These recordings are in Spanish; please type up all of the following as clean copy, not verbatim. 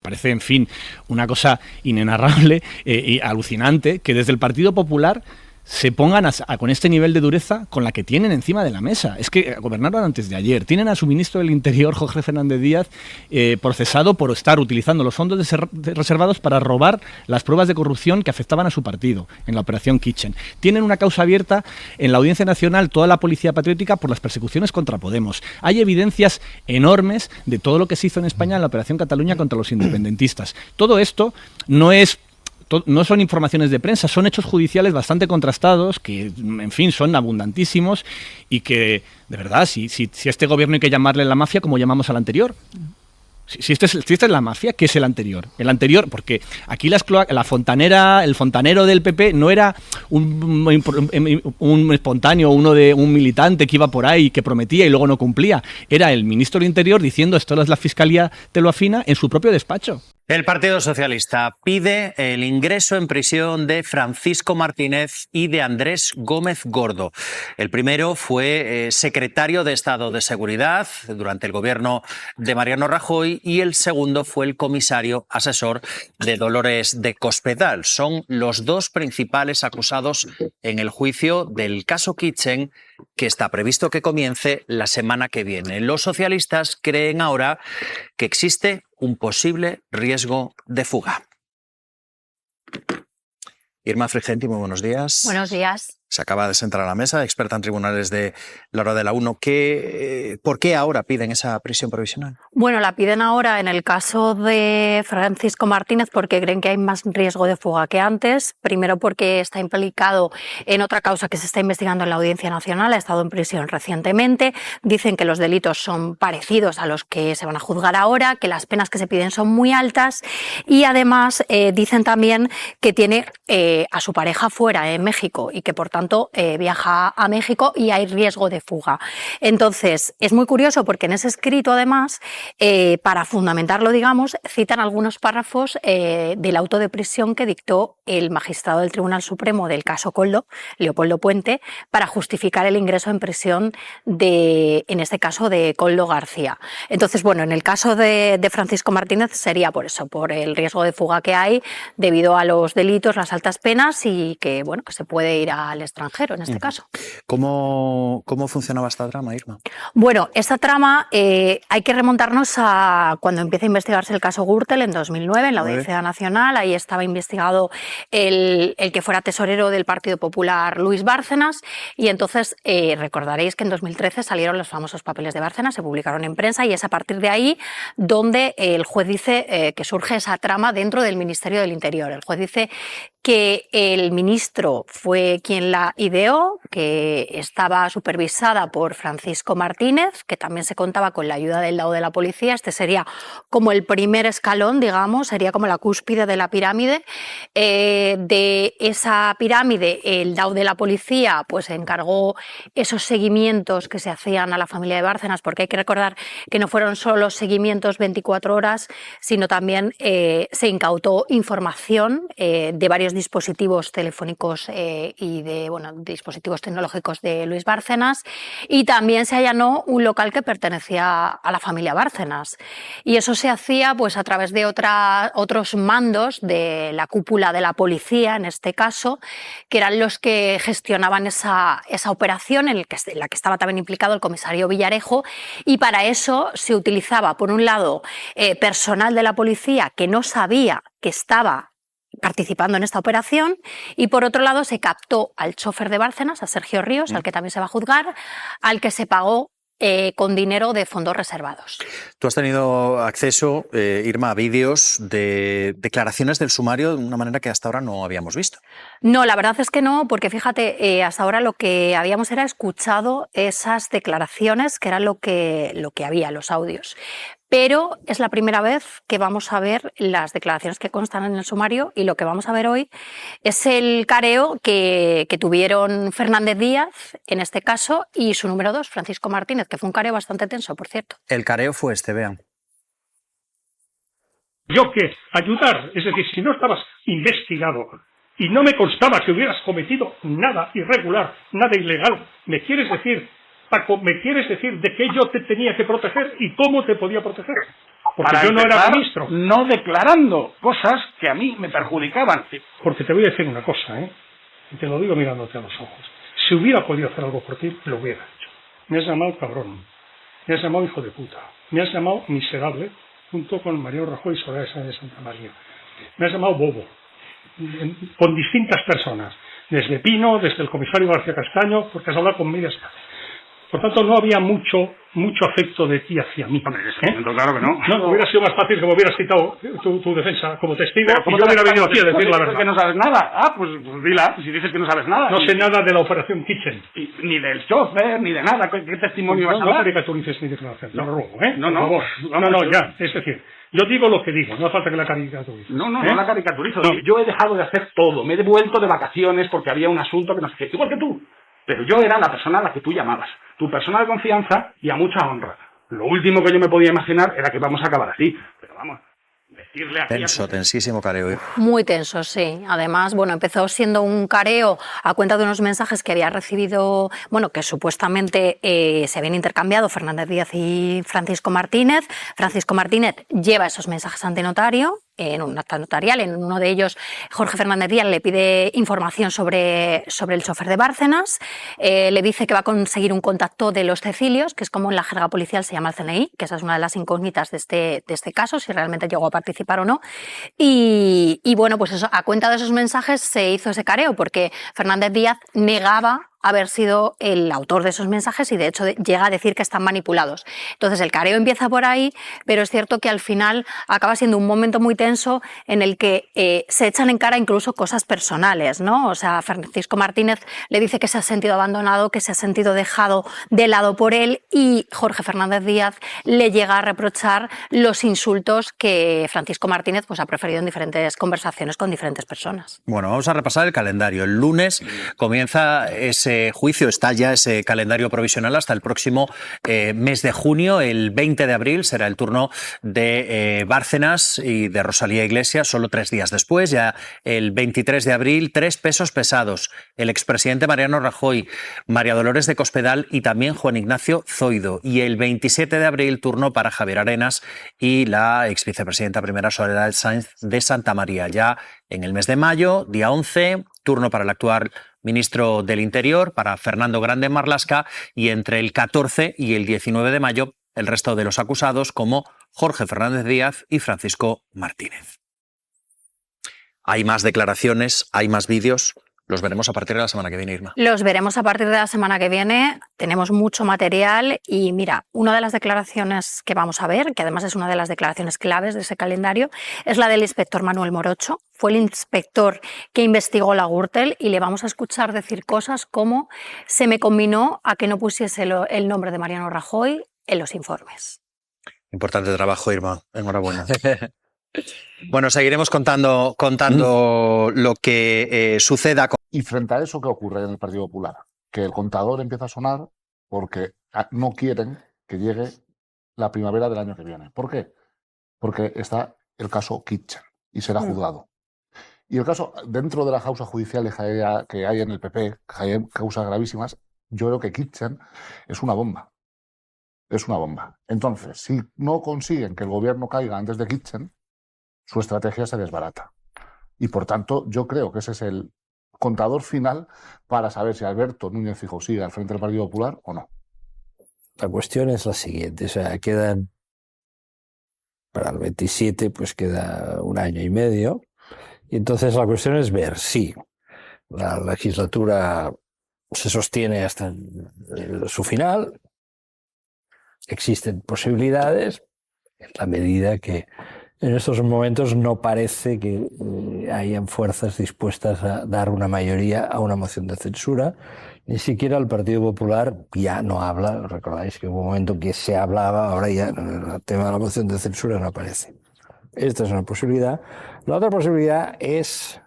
Parece, en fin, una cosa inenarrable y alucinante que desde el Partido Popular se pongan con este nivel de dureza con la que tienen encima de la mesa. Es que gobernaron antes de ayer. Tienen a su ministro del Interior, Jorge Fernández Díaz, procesado por estar utilizando los fondos reservados para robar las pruebas de corrupción que afectaban a su partido en la operación Kitchen. Tienen una causa abierta en la Audiencia Nacional toda la Policía Patriótica por las persecuciones contra Podemos. Hay evidencias enormes de todo lo que se hizo en España en la operación Cataluña contra los independentistas. Todo esto no son informaciones de prensa, son hechos judiciales bastante contrastados, que, en fin, son abundantísimos y que, de verdad, si este gobierno hay que llamarle la mafia, como llamamos al anterior. Si esta es la mafia, ¿qué es el anterior? El anterior, porque aquí el fontanero del PP no era un espontáneo, un militante que iba por ahí, que prometía y luego no cumplía. Era el ministro del Interior diciendo esto es la Fiscalía te lo afina en su propio despacho. El Partido Socialista pide el ingreso en prisión de Francisco Martínez y de Andrés Gómez Gordo. El primero fue secretario de Estado de Seguridad durante el gobierno de Mariano Rajoy y el segundo fue el comisario asesor de Dolores de Cospedal. Son los dos principales acusados en el juicio del caso Kitchen, que está previsto que comience la semana que viene. Los socialistas creen ahora que existe un posible riesgo de fuga. Irma Frigenti, muy buenos días. Buenos días. Se acaba de sentar a la mesa, experta en tribunales de la hora de la 1. ¿Por qué ahora piden esa prisión provisional? Bueno, la piden ahora en el caso de Francisco Martínez porque creen que hay más riesgo de fuga que antes. Primero porque está implicado en otra causa que se está investigando en la Audiencia Nacional, ha estado en prisión recientemente. Dicen que los delitos son parecidos a los que se van a juzgar ahora, que las penas que se piden son muy altas y además dicen también que tiene a su pareja fuera en México y que por tanto viaja a México y hay riesgo de fuga. Entonces, es muy curioso porque en ese escrito, además, para fundamentarlo, digamos, citan algunos párrafos del auto de prisión que dictó el magistrado del Tribunal Supremo del caso Koldo, Leopoldo Puente, para justificar el ingreso en prisión en este caso, de Koldo García. Entonces, bueno, en el caso de Francisco Martínez sería por eso, por el riesgo de fuga que hay debido a los delitos, las altas penas y que, bueno, que se puede ir al extranjero en este caso. ¿Cómo funcionaba esta trama, Irma? Bueno, esta trama hay que remontarnos a cuando empieza a investigarse el caso Gürtel en 2009 en la Audiencia Nacional. Ahí estaba investigado el que fuera tesorero del Partido Popular, Luis Bárcenas, y entonces recordaréis que en 2013 salieron los famosos papeles de Bárcenas, se publicaron en prensa y es a partir de ahí donde el juez dice que surge esa trama dentro del Ministerio del Interior. El juez dice que el ministro fue quien la ideó, que estaba supervisada por Francisco Martínez, que también se contaba con la ayuda del DAO de la policía. Este sería como el primer escalón, digamos, sería como la cúspide de la pirámide. De esa pirámide, el DAO de la policía pues encargó esos seguimientos que se hacían a la familia de Bárcenas, porque hay que recordar que no fueron solo seguimientos 24 horas, sino también se incautó información de varios dispositivos telefónicos y de dispositivos tecnológicos de Luis Bárcenas, y también se allanó un local que pertenecía a la familia Bárcenas, y eso se hacía pues a través de otros mandos de la cúpula de la policía, en este caso, que eran los que gestionaban esa operación en la que estaba también implicado el comisario Villarejo, y para eso se utilizaba, por un lado, personal de la policía que no sabía que estaba participando en esta operación, y por otro lado se captó al chofer de Bárcenas, a Sergio Ríos, al que también se va a juzgar, al que se pagó con dinero de fondos reservados. Tú has tenido acceso, Irma, a vídeos de declaraciones del sumario de una manera que hasta ahora no habíamos visto. No, la verdad es que no, porque fíjate, hasta ahora lo que habíamos era escuchado esas declaraciones, que era lo que había, los audios. Pero es la primera vez que vamos a ver las declaraciones que constan en el sumario, y lo que vamos a ver hoy es el careo que tuvieron Fernández Díaz, en este caso, y su número 2, Francisco Martínez, que fue un careo bastante tenso, por cierto. El careo fue este, vean. ¿Yo qué? Ayudar. Es decir, si no estabas investigado y no me constaba que hubieras cometido nada irregular, nada ilegal, ¿me quieres decir, Paco, me quieres decir de qué yo te tenía que proteger y cómo te podía proteger? Porque para yo no era empezar, ministro. no declarando cosas que a mí me perjudicaban. Porque te voy a decir una cosa, y te lo digo mirándote a los ojos. Si hubiera podido hacer algo por ti, lo hubiera hecho. Me has llamado cabrón, me has llamado hijo de puta, me has llamado miserable, junto con Mariano Rajoy y Soraya Sáenz de Santamaría. Me has llamado bobo, con distintas personas, desde Pino, desde el comisario García Castaño, porque has hablado con medias caras. Por tanto, no había mucho afecto de ti hacia mí. Hombre, claro que no. No, hubiera sido más fácil que me hubieras citado tu defensa como testigo y yo hubiera venido aquí a decir la verdad. Que no sabes nada. Ah, pues dila, si dices que no sabes nada. No sé nada de la operación Kitchen. Ni del chofer, ni de nada. ¿Qué testimonio vas a dar? No caricaturices mi declaración, te lo ruego, No, por favor. No, ya. Es decir, yo digo lo que digo, no hace falta que la caricaturices. No la caricaturizo. No. Yo he dejado de hacer todo. Me he devuelto de vacaciones porque había un asunto que no sé qué. Igual que tú. Pero yo era la persona a la que tú llamabas. Tu persona de confianza y a mucha honra. Lo último que yo me podía imaginar era que vamos a acabar así. Pero vamos, decirle a... Tensísimo careo. Muy tenso, sí. Además, bueno, empezó siendo un careo a cuenta de unos mensajes que había recibido, bueno, que supuestamente se habían intercambiado Fernández Díaz y Francisco Martínez. Francisco Martínez lleva esos mensajes ante notario, en un acta notarial. En uno de ellos, Jorge Fernández Díaz le pide información sobre el chofer de Bárcenas, le dice que va a conseguir un contacto de los Cecilios, que es como en la jerga policial se llama el CNI, que esa es una de las incógnitas de este caso, si realmente llegó a participar o no. Y bueno, pues eso, a cuenta de esos mensajes se hizo ese careo, porque Fernández Díaz negaba haber sido el autor de esos mensajes y de hecho llega a decir que están manipulados. Entonces el careo empieza por ahí, pero es cierto que al final acaba siendo un momento muy tenso en el que se echan en cara incluso cosas personales, ¿no? O sea, Francisco Martínez le dice que se ha sentido abandonado, que se ha sentido dejado de lado por él, y Jorge Fernández Díaz le llega a reprochar los insultos que Francisco Martínez pues ha preferido en diferentes conversaciones con diferentes personas. Bueno, vamos a repasar el calendario. El lunes comienza ese juicio, está ya ese calendario provisional hasta el próximo mes de junio. El 20 de abril será el turno de Bárcenas y de Rosalía Iglesias, solo 3 días después. Ya el 23 de abril, 3 pesos pesados. El expresidente Mariano Rajoy, María Dolores de Cospedal y también Juan Ignacio Zoido. Y el 27 de abril, turno para Javier Arenas y la exvicepresidenta primera Soraya Sáenz de Santamaría. Ya en el mes de mayo, día 11, turno para el actual ministro del Interior, para Fernando Grande Marlaska, y entre el 14 y el 19 de mayo el resto de los acusados, como Jorge Fernández Díaz y Francisco Martínez. Hay más declaraciones, hay más vídeos. Los veremos a partir de la semana que viene, Irma. Los veremos a partir de la semana que viene. Tenemos mucho material y mira, una de las declaraciones que vamos a ver, que además es una de las declaraciones claves de ese calendario, es la del inspector Manuel Morocho. Fue el inspector que investigó la Gürtel y le vamos a escuchar decir cosas como: se me conminó a que no pusiese el nombre de Mariano Rajoy en los informes. Importante trabajo, Irma. Enhorabuena. Bueno, seguiremos contando lo que suceda. Y frente a eso, ¿qué ocurre en el Partido Popular? Que el contador empieza a sonar porque no quieren que llegue la primavera del año que viene. ¿Por qué? Porque está el caso Kitchen y será juzgado. Y el caso, dentro de las causas judiciales que hay en el PP, que hay causas gravísimas, yo creo que Kitchen es una bomba. Es una bomba. Entonces, si no consiguen que el gobierno caiga antes de Kitchen, su estrategia se desbarata. Y por tanto, yo creo que ese es el contador final para saber si Alberto Núñez Feijóo sigue al frente del Partido Popular o no. La cuestión es la siguiente, o sea, quedan para el 27, pues queda 1 año y medio, y entonces la cuestión es ver si la legislatura se sostiene hasta su final. Existen posibilidades en la medida que en estos momentos no parece que hayan fuerzas dispuestas a dar una mayoría a una moción de censura. Ni siquiera el Partido Popular ya no habla. Recordáis que hubo un momento que se hablaba, ahora ya el tema de la moción de censura no aparece. Esta es una posibilidad. La otra posibilidad es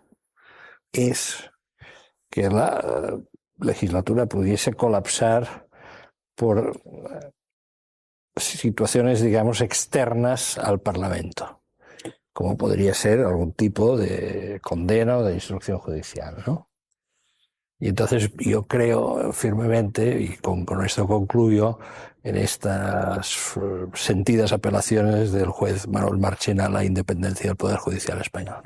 que la legislatura pudiese colapsar por situaciones, digamos, externas al Parlamento, como podría ser algún tipo de condena o de instrucción judicial, ¿no? Y entonces yo creo firmemente, y con esto concluyo, en estas sentidas apelaciones del juez Manuel Marchena a la independencia del Poder Judicial español.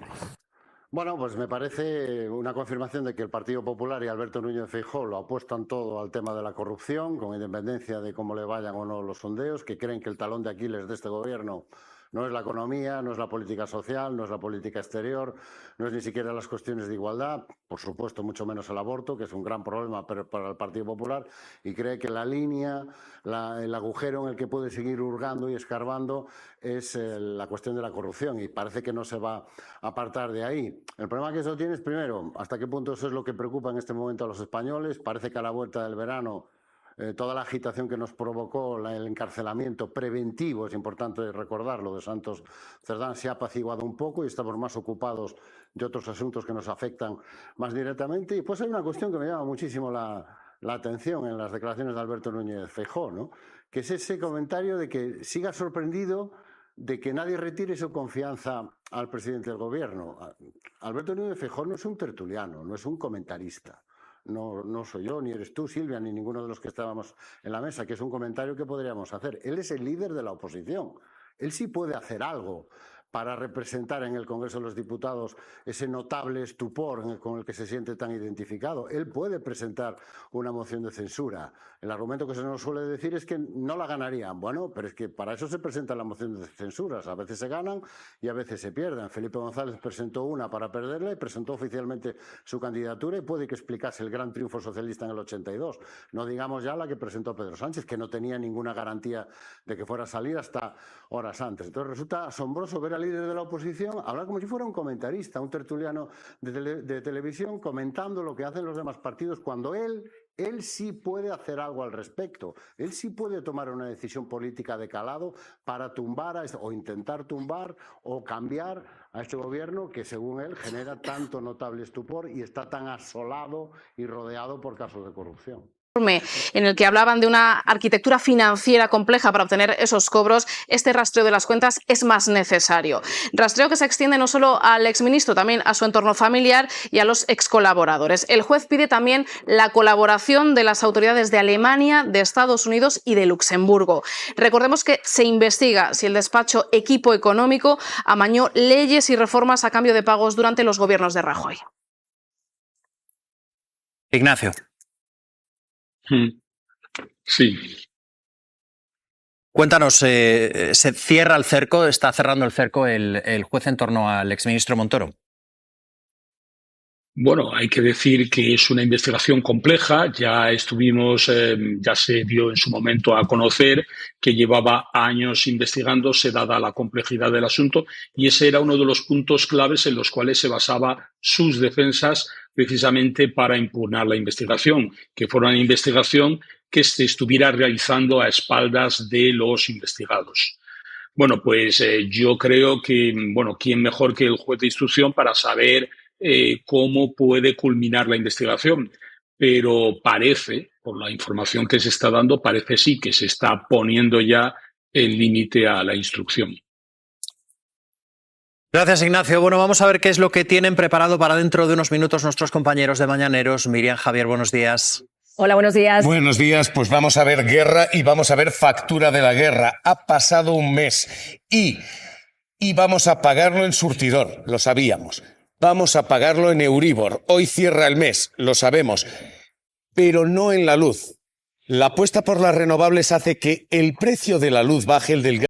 Bueno, pues me parece una confirmación de que el Partido Popular y Alberto Núñez Feijóo lo apuestan todo al tema de la corrupción, con independencia de cómo le vayan o no los sondeos, que creen que el talón de Aquiles de este gobierno no es la economía, no es la política social, no es la política exterior, no es ni siquiera las cuestiones de igualdad, por supuesto mucho menos el aborto, que es un gran problema para el Partido Popular, y cree que la línea, el agujero en el que puede seguir hurgando y escarbando es la cuestión de la corrupción, y parece que no se va a apartar de ahí. El problema que eso tiene es, primero, hasta qué punto eso es lo que preocupa en este momento a los españoles. Parece que a la vuelta del verano toda la agitación que nos provocó el encarcelamiento preventivo, es importante recordarlo, de Santos Cerdán, se ha apaciguado un poco y estamos más ocupados de otros asuntos que nos afectan más directamente. Y pues hay una cuestión que me llama muchísimo la atención en las declaraciones de Alberto Núñez Feijóo, ¿no? Que es ese comentario de que siga sorprendido de que nadie retire su confianza al presidente del gobierno. Alberto Núñez Feijóo no es un tertuliano, no es un comentarista. No soy yo, ni eres tú, Silvia, ni ninguno de los que estábamos en la mesa, que es un comentario que podríamos hacer. Él es el líder de la oposición. Él sí puede hacer algo para representar en el Congreso de los Diputados ese notable estupor con el que se siente tan identificado. Él puede presentar una moción de censura. El argumento que se nos suele decir es que no la ganarían. Bueno, pero es que para eso se presenta la moción de censuras. A veces se ganan y a veces se pierden. Felipe González presentó una para perderla y presentó oficialmente su candidatura y puede que explicase el gran triunfo socialista en el 82. No digamos ya la que presentó Pedro Sánchez, que no tenía ninguna garantía de que fuera a salir hasta horas antes. Entonces resulta asombroso ver al líder de la oposición hablar como si fuera un comentarista, un tertuliano de televisión, comentando lo que hacen los demás partidos, cuando él sí puede hacer algo al respecto. Él sí puede tomar una decisión política de calado para tumbar o intentar tumbar o cambiar a este gobierno que, según él, genera tanto notable estupor y está tan asolado y rodeado por casos de corrupción. En el que hablaban de una arquitectura financiera compleja para obtener esos cobros, este rastreo de las cuentas es más necesario. Rastreo que se extiende no solo al exministro, también a su entorno familiar y a los excolaboradores. El juez pide también la colaboración de las autoridades de Alemania, de Estados Unidos y de Luxemburgo. Recordemos que se investiga si el despacho Equipo Económico amañó leyes y reformas a cambio de pagos durante los gobiernos de Rajoy. Ignacio. Sí. Cuéntanos, se cierra el cerco, está cerrando el cerco el juez en torno al exministro Montoro. Bueno, hay que decir que es una investigación compleja. Ya se dio en su momento a conocer que llevaba años investigándose, dada la complejidad del asunto, y ese era uno de los puntos claves en los cuales se basaba sus defensas precisamente para impugnar la investigación, que fuera una investigación que se estuviera realizando a espaldas de los investigados. Bueno, pues yo creo que, ¿quién mejor que el juez de instrucción para saber cómo puede culminar la investigación? Pero parece, por la información que se está dando, parece sí que se está poniendo ya el límite a la instrucción. Gracias, Ignacio. Bueno, vamos a ver qué es lo que tienen preparado para dentro de unos minutos nuestros compañeros de Mañaneros. Miriam, Javier, buenos días. Hola, buenos días. Buenos días, pues vamos a ver guerra y vamos a ver factura de la guerra. Ha pasado un mes y vamos a pagarlo en surtidor, lo sabíamos. Vamos a pagarlo en Euribor. Hoy cierra el mes, lo sabemos, pero no en la luz. La apuesta por las renovables hace que el precio de la luz baje, el del gas.